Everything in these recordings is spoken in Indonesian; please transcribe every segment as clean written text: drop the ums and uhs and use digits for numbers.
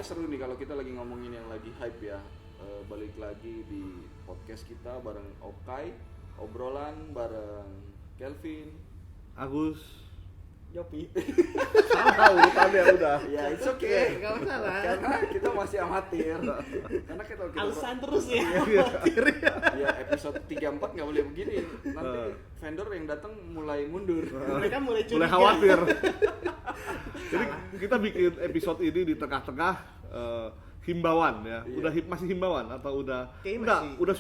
seru nih kalau kita lagi ngomongin yang lagi hype ya. Balik lagi di podcast kita bareng Okai, obrolan bareng Kelvin, Agus. Yopi. Salah urutannya udah. Ya, it's okay. Gak masalah. Karena kita masih amatir. Karena kita Alasan terus ya. ya episode 3-4 nggak boleh begini. Nanti vendor yang datang mulai mundur. Mereka mulai curiga. Mulai khawatir. Jadi kita bikin episode ini di tengah-tengah himbauan ya. Iya. Udah masih himbauan atau udah Kayaknya enggak, masih. udah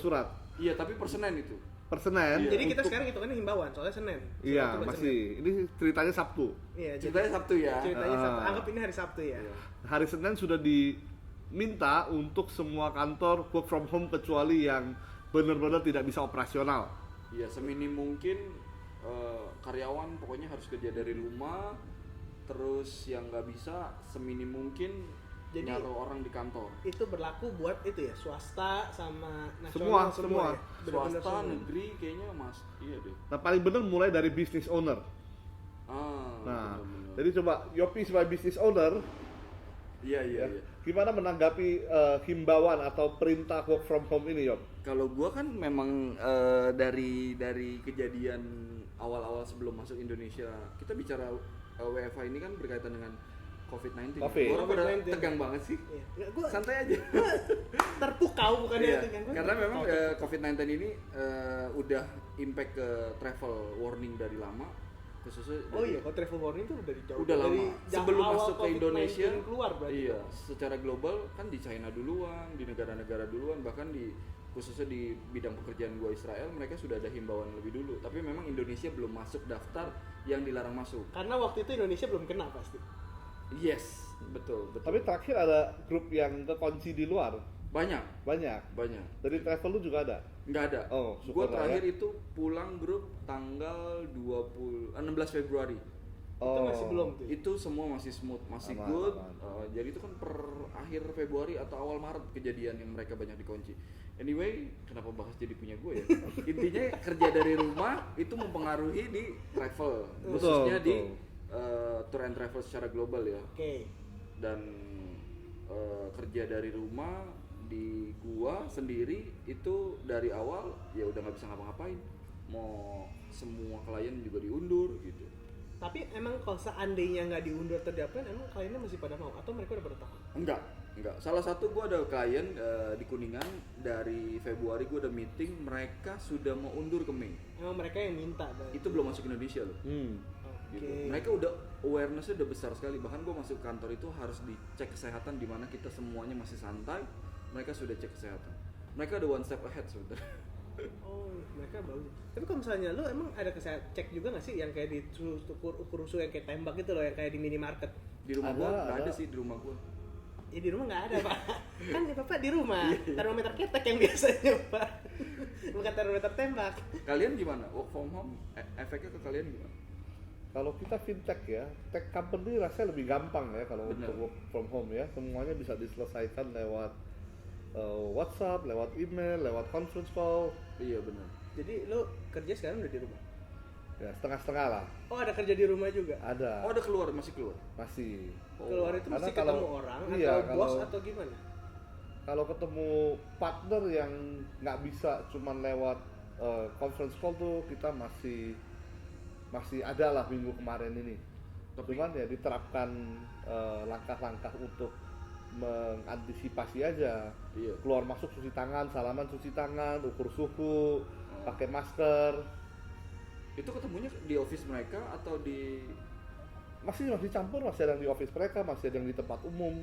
surat. Iya, tapi per Senin itu. Per Senin. Iya. Jadi kita untuk- sekarang hitungannya himbauan, soalnya Senin. Iya, Surat itu masih. Ini ceritanya Sabtu. Senin. Iya, Ceritanya Sabtu ya. ceritanya Sabtu. Ah. Anggap ini hari Sabtu ya. Iya. Hari Senin sudah diminta untuk semua kantor work from home kecuali yang benar-benar tidak bisa operasional. Iya, seminim mungkin karyawan pokoknya harus kerja dari rumah. Terus yang nggak bisa seminim mungkin Jadi- naruh orang di kantor. Itu berlaku buat itu ya, swasta sama Semua. nasional ya. Bener-bener Swasta, semua. negeri kayaknya mas, iya deh. Nah, paling benar mulai dari business owner. Nah, bener-bener. jadi coba Yopi sebagai business owner, Iya. gimana menanggapi himbauan atau perintah work from home ini, Yop? Kalau gua kan memang dari kejadian awal-awal sebelum masuk Indonesia, kita bicara WFH ini kan berkaitan dengan COVID-19. Covid. Gua udah COVID-19. tegang banget sih. Iya. Nggak, gua Santai aja. terpukau bukan Iya, itu kan. Gua karena memang terpukau. COVID-19 ini udah impact ke travel warning dari lama, khususnya Oh dari- iya, kalau travel warning itu dari jauh. udah dari lama jam sebelum awal masuk ke COVID-19 Indonesia keluar berarti. iya secara global kan di China duluan, di negara-negara duluan, bahkan di khususnya di bidang pekerjaan gua Israel mereka sudah ada himbauan lebih dulu, tapi memang Indonesia belum masuk daftar yang dilarang masuk. Karena waktu itu Indonesia belum kena pasti. Yes, betul. Tapi terakhir ada grup yang kekunci di luar, banyak banyak. Dari travel lu juga ada? nggak ada. Oh, Gua syukurlah terakhir ya. itu pulang grup tanggal 16 Februari. Itu masih belum tuh. Itu semua masih smooth, masih Aman, good. aman. Jadi itu kan per akhir Februari atau awal Maret kejadian yang mereka banyak dikunci. Anyway, kenapa bahas jadi punya gue ya? Intinya kerja dari rumah itu mempengaruhi di travel, khususnya di tour and travel secara global ya. Oke. Dan kerja dari rumah di gua sendiri itu dari awal ya udah nggak bisa ngapa-ngapain. Mau semua klien juga diundur gitu. Tapi emang kalau seandainya nggak diundur atau diapain, emang kliennya masih pada mau atau mereka udah pada tahu? Enggak. Salah satu gua ada klien di Kuningan dari Februari gua ada meeting, mereka sudah mau undur ke Mei. Emang mereka yang minta. berarti. Itu belum masuk Indonesia loh. Oke. Gitu. Mereka udah awareness-nya udah besar sekali. Bahkan gua masuk kantor itu harus dicek kesehatan di mana kita semuanya masih santai. Mereka sudah cek kesehatan. Mereka ada one step ahead sebenarnya. Oh, mereka bagus. Tapi kalau misalnya lu emang ada cek juga nggak sih yang kayak di ukur suhu yang kayak tembak gitu loh, yang kayak di minimarket? Di rumah Ada, gua nggak ada ada. sih di rumah gua. Ya di rumah nggak ada pak. Kan ya bapak di rumah. Termometer ketek yang biasanya pak. Bukan termometer tembak. Kalian gimana? Work from home efeknya ke kalian gimana? Kalau kita fintech ya, tech company rasanya lebih gampang ya kalau Bener. untuk work from home ya. Semuanya bisa diselesaikan lewat WhatsApp, lewat email, lewat conference call. Iya benar. Jadi lu kerja sekarang udah di rumah? Ya, setengah-setengah lah. Oh ada kerja di rumah juga? Ada. Oh, ada keluar, masih keluar. Masih. Keluar itu Karena mesti kalau- ketemu orang iya, atau bos kalau- atau gimana? Kalau ketemu partner yang nggak bisa cuman lewat conference call tuh kita masih ada lah minggu kemarin ini. Cuman ya diterapkan langkah-langkah untuk mengantisipasi aja. Iya. Keluar masuk cuci tangan, salaman cuci tangan, ukur suhu, pakai masker. Itu ketemunya di office mereka atau di Masih campur, masih ada yang di office mereka, masih ada yang di tempat umum.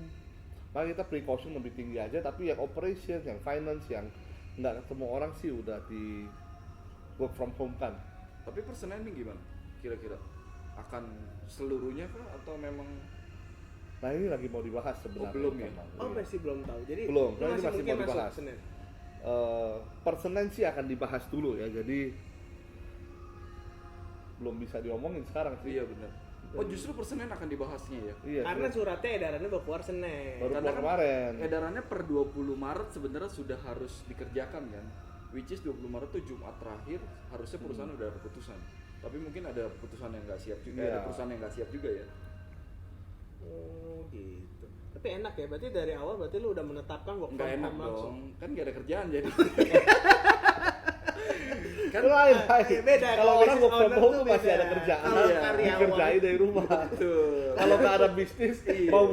Makanya kita precaution lebih tinggi aja, tapi yang operation, yang finance, yang nggak ketemu orang sih udah di work from home kan. tapi per Senin ini gimana? Kira-kira akan seluruhnya kah atau memang Nah ini lagi mau dibahas sebenarnya. belum ya? teman. Oh masih belum tahu. Jadi Belum, lu ini masih mungkin mau dibahas. masuk Senin. Per Senin sih akan dibahas dulu ya, jadi belum bisa diomongin sekarang sih. Iya benar. Oh justru per Senin akan dibahasnya ya? Iya. Karena sih. suratnya edarannya baru keluar Senin. Baru Karena keluar kan kemarin. edarannya per 20 Maret sebenarnya sudah harus dikerjakan kan, which is 20 Maret itu Jumat terakhir, harusnya perusahaan udah ada keputusan, tapi mungkin ada keputusan yang nggak siap juga, Iya. ada perusahaan yang nggak siap juga ya. Oh gitu. Tapi enak ya, berarti dari awal berarti lu udah menetapkan work Nggak from enak home langsung. dong, kan gak ada kerjaan jadi. Kan lain. Beda, Kalau orang work from business home owner tuh tuh masih beda. ada kerjaan, Kalau Iya. karyawan dikerjain dari rumah. betul. Kalau nggak ada bisnis, Iya. mau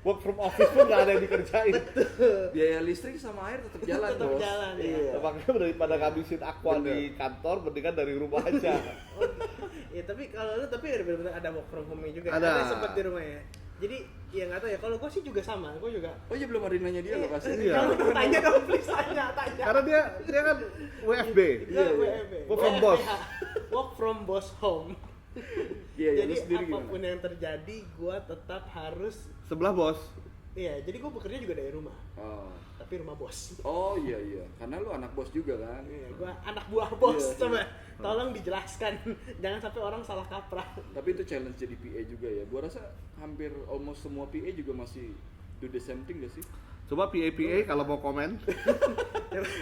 work from office pun nggak ada yang dikerjain. Biaya listrik sama air tetap jalan, Tetap Bos. jalan, ya. Iya. Makanya daripada ngabisin aqua Bener. di kantor, mendingan dari rumah aja. Ya tapi kalau lu tapi benar-benar ada work from home juga. Ada. Sempat di rumah ya. Jadi ya nggak tahu ya. Kalau gue sih juga sama. Gue juga. Oh iya belum ada yang nanya dia lokasi. Iya. Kalau tanya dong, please tanya. Karena dia kan WFB. Iya, Work from boss. Work from boss home. Iya, iya, lu Jadi sendiri apapun gimana? yang terjadi, gue tetap harus. Sebelah bos. Iya, jadi gue bekerja juga dari rumah. Oh. Tapi rumah bos. Oh iya iya, karena lu anak bos juga kan. Iya, gue anak buah bos. Iya, Coba iya. tolong dijelaskan. Jangan sampai orang salah kaprah. Tapi itu challenge jadi PA juga ya. Gua rasa hampir almost semua PA juga masih do the same thing gak sih? Coba PA kalau mau komen.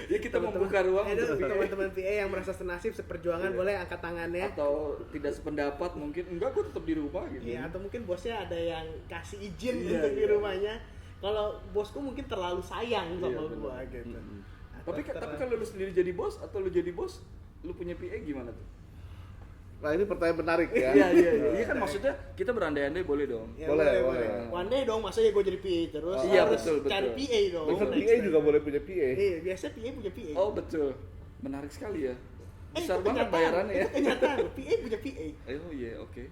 Ya kita membuka ruang Itu untuk PA. teman-teman PA yang merasa senasib seperjuangan Iya. boleh angkat tangannya. Atau tidak sependapat mungkin enggak gua tetap di rumah gitu. Iya, atau mungkin bosnya ada yang kasih izin Iya, untuk di iya. rumahnya. Kalau bosku mungkin terlalu sayang Iya, sama bener. gua gitu. Mm-mm. Atau Tapi kalau lu sendiri jadi bos atau lu jadi bos, lu punya PA gimana tuh? Nah ini pertanyaan menarik ya. Iya iya iya. Iya kan maksudnya kita berandai-andai boleh dong. Ya, Boleh. One day dong, masa ya gue jadi PA terus Iya, harus betul, betul. cari PA dong. Bisa next PA time. juga boleh punya PA. Iya, biasa PA punya PA. Oh betul. Menarik sekali ya. Besar itu banget kenyataan. bayarannya ya. Itu kenyataan, PA punya PA. Oh iya, oke.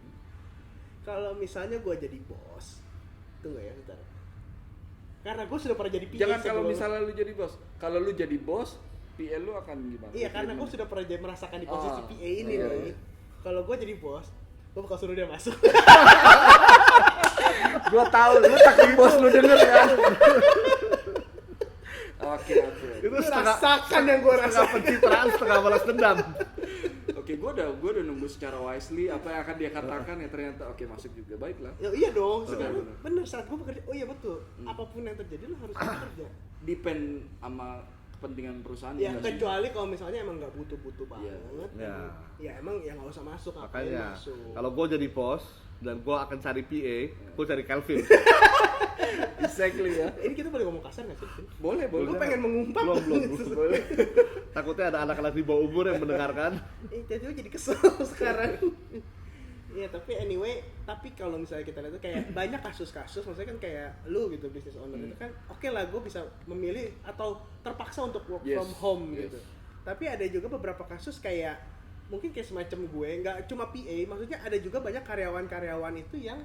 Kalau misalnya gue jadi bos, tunggu ya bentar. Karena gue sudah pernah jadi PA Jangan kalau sebelum- misalnya lu jadi bos. Kalau lu jadi bos, PA lu akan gimana? Iya, karena gue sudah pernah merasakan di posisi Ah, PA ini iya, nih. iya. Kalau gue jadi bos, gue bakal suruh dia masuk. Gua tahu lu takut bos lu denger kan. Oke. Itu Lu rasakan yang gue setengah rasakan. pencitraan, setengah balas dendam. Oke, gua udah nunggu secara wisely apa yang akan dia katakan ya ternyata oke masuk juga. Baiklah. Ya, iya dong, sekarang bener. bener saat gue bekerja. Oh iya betul. Apapun yang terjadi lu harus bekerja. Depend sama kepentingan perusahaan Ya nggak sih? kecuali kalau misalnya emang nggak butuh-butuh Iya. banget. Ya. Ya emang ya nggak usah masuk. Ngapain Makanya masuk? kalau gue jadi bos dan gue akan cari PA, gue cari Calvin. Exactly ya. Ini kita boleh ngomong kasar nggak sih? Boleh, boleh. Gue pengen mengumpat. belum. Boleh. Takutnya ada anak-anak di bawah umur yang mendengarkan. Tiba-tiba jadi kesel sekarang. Iya tapi anyway, tapi kalau misalnya kita lihat tuh kayak banyak kasus-kasus, maksudnya kan kayak lu gitu business owner itu kan, oke lah gue bisa memilih atau terpaksa untuk work Yes, from home yes. gitu. Tapi ada juga beberapa kasus kayak mungkin kayak semacam gue, nggak cuma PA, maksudnya ada juga banyak karyawan-karyawan itu yang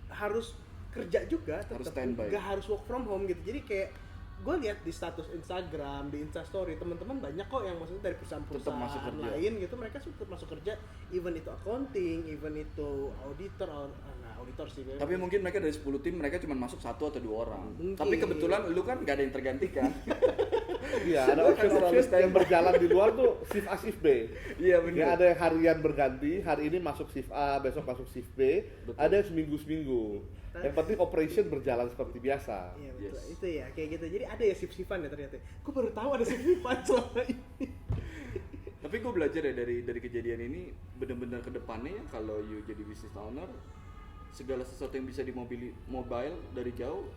harus kerja juga, Harus tetap standby. nggak harus work from home gitu. Jadi kayak gue lihat di status Instagram, di Instastory teman-teman banyak kok yang maksudnya dari Tetap masuk perusahaan-perusahaan kerja. lain gitu, mereka tetap masuk kerja, even itu accounting, even itu auditor, auditor sih. Tapi mungkin mereka dari 10 tim mereka cuma masuk 1 atau 2 orang. Mungkin. Tapi kebetulan lu kan gak ada yang tergantikan. Iya, ada Lu akan selalu option yang standby. berjalan di luar tuh shift A, shift B. Iya Ya ada yang harian berganti, hari ini masuk shift A, besok masuk shift B. Betul. Ada yang seminggu-seminggu. Yang penting operation berjalan seperti biasa. Iya betul, Yes. itu ya kayak gitu. Jadi ada ya sip-sipan ya ternyata. Gue baru tahu ada sip-sipan selama ini. Tapi gue belajar ya dari kejadian ini bener-bener ke depannya ya kalau you jadi business owner segala sesuatu yang bisa di mobile dari jauh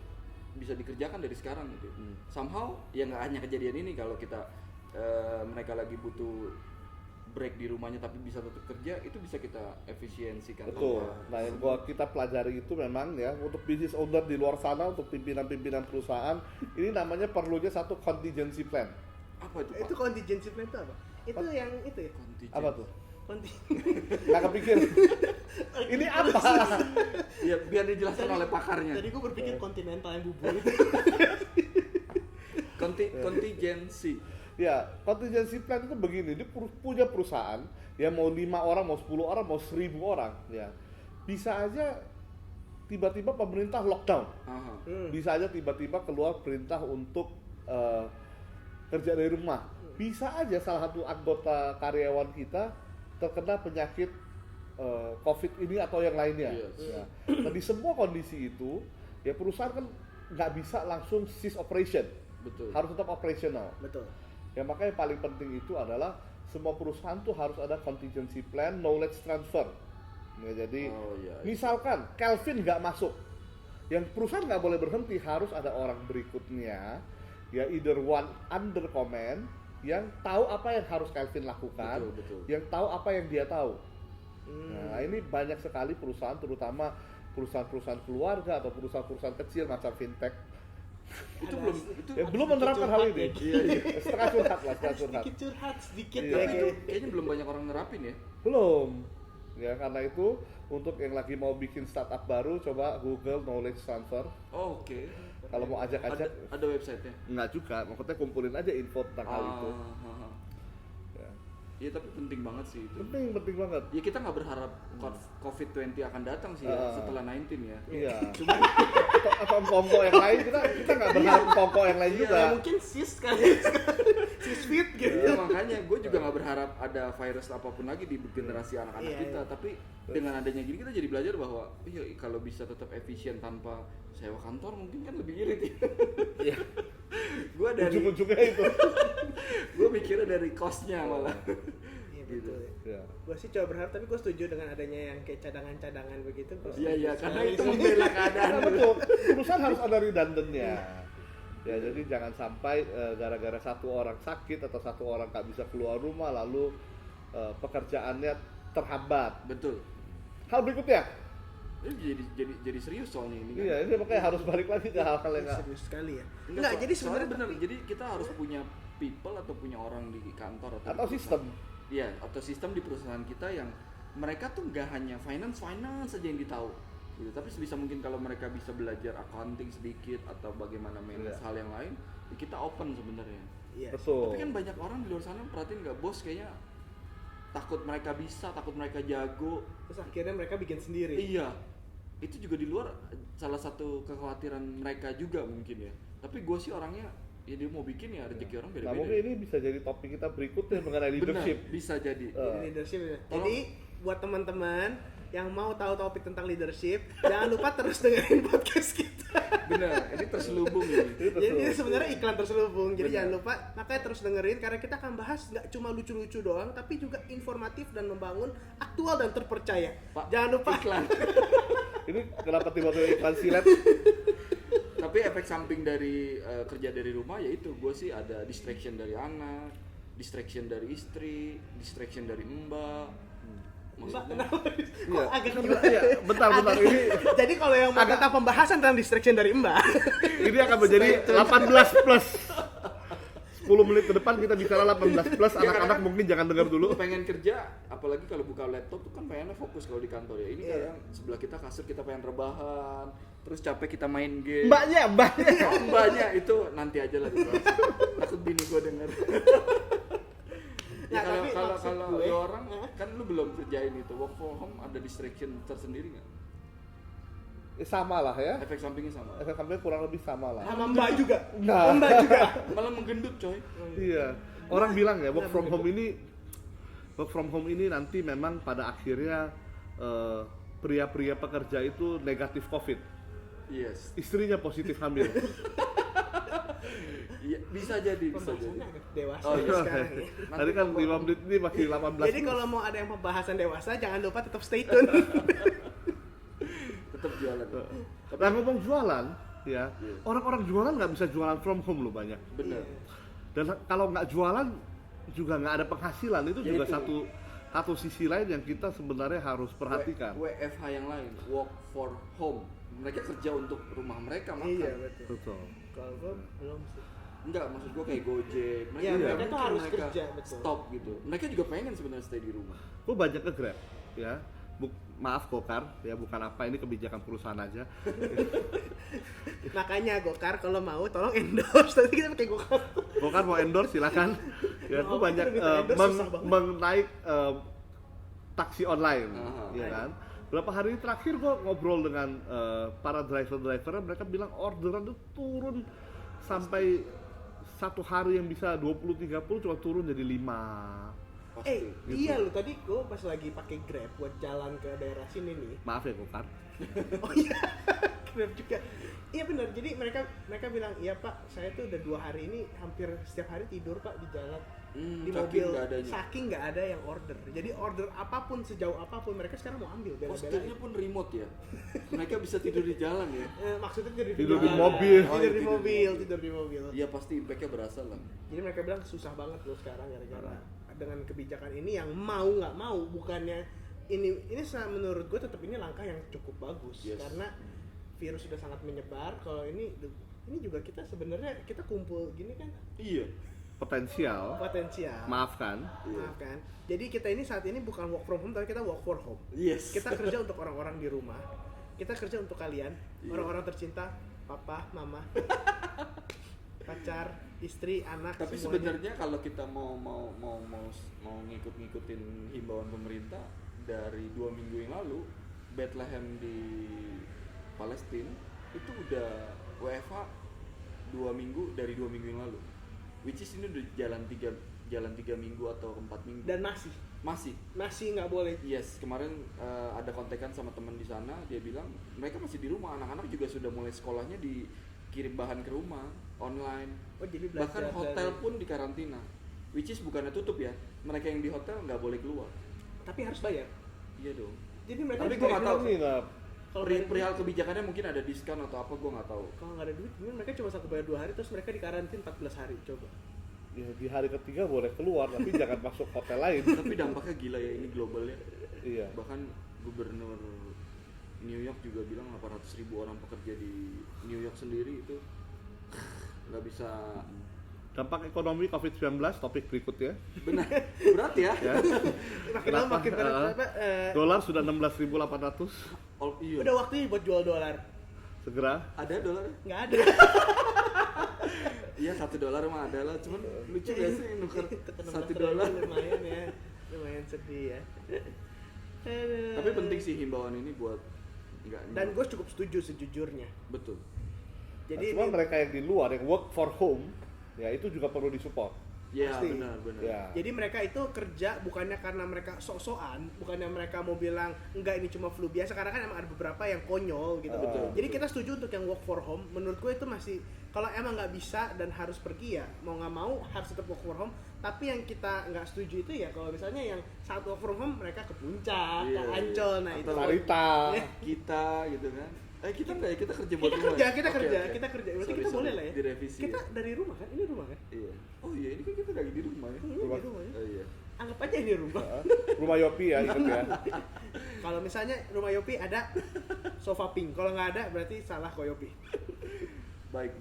bisa dikerjakan dari sekarang gitu. Somehow ya nggak hanya kejadian ini kalau kita mereka lagi butuh break di rumahnya tapi bisa tetap kerja itu bisa kita efisiensikan. Betul. tanpa- Nah, yang kita pelajari itu memang ya untuk business owner di luar sana, untuk pimpinan-pimpinan perusahaan, ini namanya perlunya satu contingency plan. Apa itu Pak? Itu contingency plan itu apa? Itu yang itu ya. Contingent. Apa tuh? Contingency. Nggak kepikir. Ini apa? Ya biar dijelaskan oleh pakarnya. Tadi gue berpikir kontinental yang bubur itu. Contingency. Ya, contingency plan itu begini, dia punya perusahaan, ya mau 5 orang, mau 10 orang, mau 1000 orang, ya. Bisa aja tiba-tiba pemerintah lockdown. Aha. Bisa aja tiba-tiba keluar perintah untuk kerja dari rumah. Bisa aja salah satu anggota karyawan kita terkena penyakit COVID ini atau yang lainnya. Yes. Ya. Nah, di semua kondisi itu, ya perusahaan kan nggak bisa langsung cease operation, Betul. harus tetap operasional. Betul. Ya makanya yang paling penting itu adalah semua perusahaan tuh harus ada contingency plan, knowledge transfer. Ya, jadi Oh, iya. misalkan Kelvin nggak masuk, Yang perusahaan nggak boleh berhenti, harus ada orang berikutnya, ya either one under command yang tahu apa yang harus Kelvin lakukan, Betul. yang tahu apa yang dia tahu. Nah ini banyak sekali perusahaan, terutama perusahaan-perusahaan keluarga atau perusahaan-perusahaan kecil macam fintech, Itu Ada belum sedikit itu belum menerapkan hal ini. Iya. Setengah curhat lah, setengah curhat. sedikit curhat sedikit Iya. ya Tapi itu kayak kayaknya belum banyak orang nerapin ya. Belum. Ya karena itu untuk yang lagi mau bikin startup baru, coba Google Knowledge Transfer. Oh, oke. Kalau mau ajak-ajak, Ada websitenya. nggak juga, maksudnya kumpulin aja info tentang hal itu. Ah. Ya. Iya, tapi penting banget sih itu. Penting banget. Ya kita nggak berharap COVID-20 akan datang sih ya setelah 19 ya. Iya. Cuma atau empong-empong yang lain, kita nggak berharap empong-empong yang lain juga. ya mungkin sis kali sis fit gitu ya makanya gue juga nggak berharap ada virus apapun lagi di generasi anak-anak Iya, kita. iya. Tapi dengan adanya gini kita jadi belajar bahwa iya kalau bisa tetap efisien tanpa sewa kantor mungkin kan lebih irit ya. Iya. Gue dari Ujung-ujungnya itu. gue mikirnya dari cost-nya malah. iya Gitu. betul Ya. gue sih coba berharap tapi gue setuju dengan adanya yang kayak cadangan-cadangan begitu gua Iya setuju karena sekali itu sih. membela keadaan. Karena betul, perusahaan harus ada redundannya. Ya jadi jangan sampai gara-gara satu orang sakit atau satu orang nggak bisa keluar rumah lalu pekerjaannya terhambat. Betul. Hal berikutnya, Ini jadi serius soalnya ini kan. iya ini makanya harus balik lagi ke hal-hal yang nggak. serius sekali ya Enggak, jadi sebenarnya benar. tapi- Jadi kita harus punya people atau punya orang di kantor Atau di perusahaan. sistem. Iya, atau sistem di perusahaan kita yang mereka tuh nggak hanya finance saja yang ditahu. Gitu. Tapi sebisa mungkin kalau mereka bisa belajar accounting sedikit atau bagaimana manage Iya. hal yang lain, ya kita open sebenarnya. iya Betul. Tapi kan banyak orang di luar sana perhatiin nggak bos kayaknya takut mereka bisa, takut mereka jago. terus akhirnya mereka bikin sendiri Iya, itu juga di luar salah satu kekhawatiran mereka juga mungkin ya. Tapi gue sih orangnya, ya dia mau bikin ya rezeki orang Nah beda-beda. mungkin ini bisa jadi topik kita berikutnya mengenai leadership. Benar, bisa jadi. Jadi leadership ya. Tolong. Jadi buat teman-teman yang mau tahu topik tentang leadership, jangan lupa terus dengerin podcast kita. Benar, ini terselubung ini. Jadi ini sebenarnya iklan terselubung. Jadi Benar. jangan lupa, makanya terus dengerin karena kita akan bahas nggak cuma lucu-lucu doang, tapi juga informatif dan membangun, aktual dan terpercaya. Pak, Jangan lupa. iklan. Ini kenapa tiba-tiba iklan silet? Tapi efek samping dari kerja dari rumah yaitu gue sih ada distraction dari anak, distraction dari istri, distraction dari mbak. Mbak, Maksudnya kenapa? Iya. Kok agak Iya, bentar ini Jadi kalau yang mau tentang pembahasan tentang distraction dari Mbak, ini akan menjadi 18 plus. 10 menit ke depan kita bicara 18 plus, Ya, anak-anak karena mungkin jangan dengar dulu. pengen kerja, apalagi kalau buka laptop tuh kan pengennya fokus kalau di kantor ya. Ini Iya. kadang sebelah kita kasur kita pengen rebahan, terus capek kita main game. Mbaknya. Oh, mbaknya itu nanti aja lah dibahas. Takut bini gue denger. Ya Nah, tapi kalau maksud kalau gue, lu orang kan lu belum kerjain itu work from home, ada distraction tersendiri nggak? Sama lah ya. Efek sampingnya sama. Efek sampingnya kurang lebih sama lah. sama Mbak juga. Nah. Mbak juga. Malah menggendut coy. Iya. Orang bilang ya work from home ini nanti memang pada akhirnya pria-pria pekerja itu negatif COVID. Yes. Istrinya positif hamil. Iya, bisa jadi. Pembahasannya agak dewasa Oh, iya. sekarang ya. Tadi kan 5 menit ini masih 18 Jadi kalau mau ada yang pembahasan dewasa, jangan lupa tetap stay tune. Tetap jualan. Nah ngomong jualan ya, Iya. orang-orang jualan nggak bisa jualan from home loh banyak. Benar. Dan kalau nggak jualan juga nggak ada penghasilan, itu Ya juga itu. satu sisi lain yang kita sebenarnya harus perhatikan. WFH yang lain, work for home. Mereka kerja untuk rumah mereka makan. Iya betul. Betul. Kalau gue belum sih. Enggak, maksud gua kayak Gojek. Iya, nggak mereka tuh mungkin harus kerja, betul. Stop gitu. Mereka juga pengen sebenarnya stay di rumah. Gue banyak ke Grab ya. Maaf Gokar ya, bukan apa, ini kebijakan perusahaan aja. Makanya Gokar kalau mau tolong endorse, nanti kita pakai Gokar. Gokar mau endorse silakan. Ya gue Maaf, banyak kita minta endorse susah banget. menaik taksi online, Aha. ya kan. Berapa hari terakhir gue ngobrol dengan para driver-drivernya, mereka bilang orderan itu turun sampai satu hari yang bisa 20-30 cuma turun jadi 5. Pasti. Iya lu tadi gue pas lagi pakai Grab buat jalan ke daerah sini nih. Maaf ya Gokar. Oh iya. Grab juga. Iya benar. Jadi mereka bilang, "Iya, Pak, saya tuh udah 2 hari ini hampir setiap hari tidur, Pak, di jalan." Di mobil, saking nggak ada yang order. Jadi order apapun, sejauh apapun mereka sekarang mau ambil. Posturnya pun remote ya. Mereka bisa tidur di jalan ya. Maksudnya tidur di mobil. Tidur di mobil. Iya pasti impact-nya berasa lah. Jadi mereka bilang susah banget loh sekarang gara-gara dengan kebijakan ini yang mau nggak mau, bukannya ini menurut gue tetap ini langkah yang cukup bagus karena virus sudah sangat menyebar. Kalau ini juga kita sebenarnya kita kumpul gini kan. Iya. Potensial. Maafkan. Jadi kita ini saat ini bukan work from home tapi kita work for home. Yes. Kita kerja untuk orang-orang di rumah. Kita kerja untuk kalian, orang-orang tercinta, papa, mama, pacar, istri, anak. Tapi sebenarnya kalau kita mau ngikutin himbauan pemerintah dari 2 minggu yang lalu, Bethlehem di Palestina itu udah WFH 2 minggu dari 2 minggu yang lalu. Which is ini udah jalan 3 minggu atau 4 minggu. Dan masih nggak boleh. Yes, kemarin ada kontekan sama teman di sana, dia bilang mereka masih di rumah, anak-anak juga sudah mulai sekolahnya dikirim bahan ke rumah online. Oh, jadi belajar. Bahkan hotel pun dikarantina. Which is bukannya tutup ya, mereka yang di hotel nggak boleh keluar. Tapi harus bayar. Iya dong. Jadi mereka. Tapi gue nggak tahu nih. Kalau perihal kebijakannya mungkin ada diskon atau apa, gue nggak tahu. Kalau nggak ada duit, mereka cuma sanggup bayar 2 hari terus mereka dikarantin 14 hari. Coba. Ya di hari ketiga boleh keluar tapi jangan masuk hotel lain. Tapi dampaknya gila ya, ini global ya. Iya. Bahkan gubernur New York juga bilang 800.000 orang pekerja di New York sendiri itu nggak bisa. Dampak ekonomi COVID-19 topik berikutnya. Benar, berat ya. Makin lama makin berat. Dolar sudah 16.800. Iya. Udah waktunya buat jual dolar. Segera. Ada dolar? Nggak ada. Iya, $1 mah ada lah, cuman lucu gak sih nuker $1? Lumayan ya, lumayan sedih ya. Tapi penting sih himbauan ini buat dan gue cukup setuju sejujurnya. Betul. Jadi cuma mereka yang di luar yang work for home ya itu juga perlu disupport. Iya benar. Ya. Jadi mereka itu kerja bukannya karena mereka sok-sokan, bukannya mereka mau bilang enggak ini cuma flu biasa, karena kan emang ada beberapa yang konyol gitu. Betul. Jadi kita setuju untuk yang work for home. Menurut gue itu masih, kalau emang nggak bisa dan harus pergi ya mau nggak mau harus tetap work for home. Tapi yang kita nggak setuju itu ya kalau misalnya yang saat work from home mereka ke puncak, ke Ancol, nah itu Sarita, kita gitu kan. Kita enggak ya, kita kerja buat kita rumah. Kita kerja. Berarti kita boleh lah ya. Direvisi. Kita dari rumah kan? Ini rumah kan? Iya. Oh iya, ini kan kita lagi di rumah ya. Di rumah ya. Oh iya. Anggap aja ini rumah. Rumah Yopi ya, ingat ya. Kalau misalnya rumah Yopi ada sofa pink, kalau nggak ada berarti salah kok Yopi. Baik.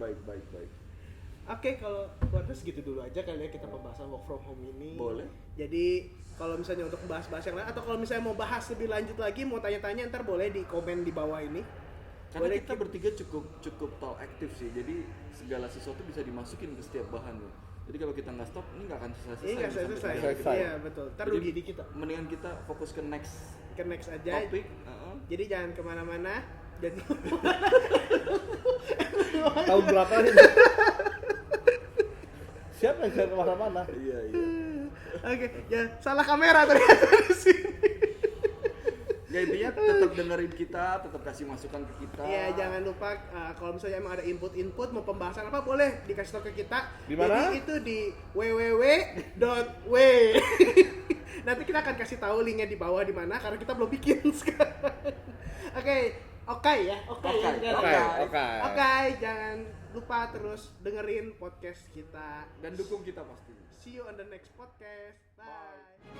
Oke, kalau keluarga segitu dulu aja kali ya kita pembahasan work from home ini. Boleh. Jadi kalau misalnya untuk bahas-bahas yang lain atau kalau misalnya mau bahas lebih lanjut lagi, mau tanya-tanya ntar boleh di komen di bawah ini. Karena kita bertiga cukup talk aktif sih, jadi segala sesuatu bisa dimasukin ke setiap bahan loh. Jadi kalau kita nggak stop, ini nggak akan selesai. Ini nggak selesai. Iya betul. Ntar rugi di kita. Mendingan kita fokus ke next aja. Topik. Jadi jangan kemana-mana. Jadi tahun berapa ini? Siapa yang jangan kemana-mana? Iya. Oke, ya salah kamera ternyata di sini. Ya intinya tetap dengerin kita, tetap kasih masukan ke kita. Iya, jangan lupa kalau misalnya emang ada input mau pembahasan apa boleh dikasih tahu ke kita. Di mana? Jadi itu di www.w. Nanti kita akan kasih tahu linknya di bawah di mana karena kita belum bikin sekarang. Oke, jangan lupa terus dengerin podcast kita dan dukung kita pasti. See you on the next podcast. Bye.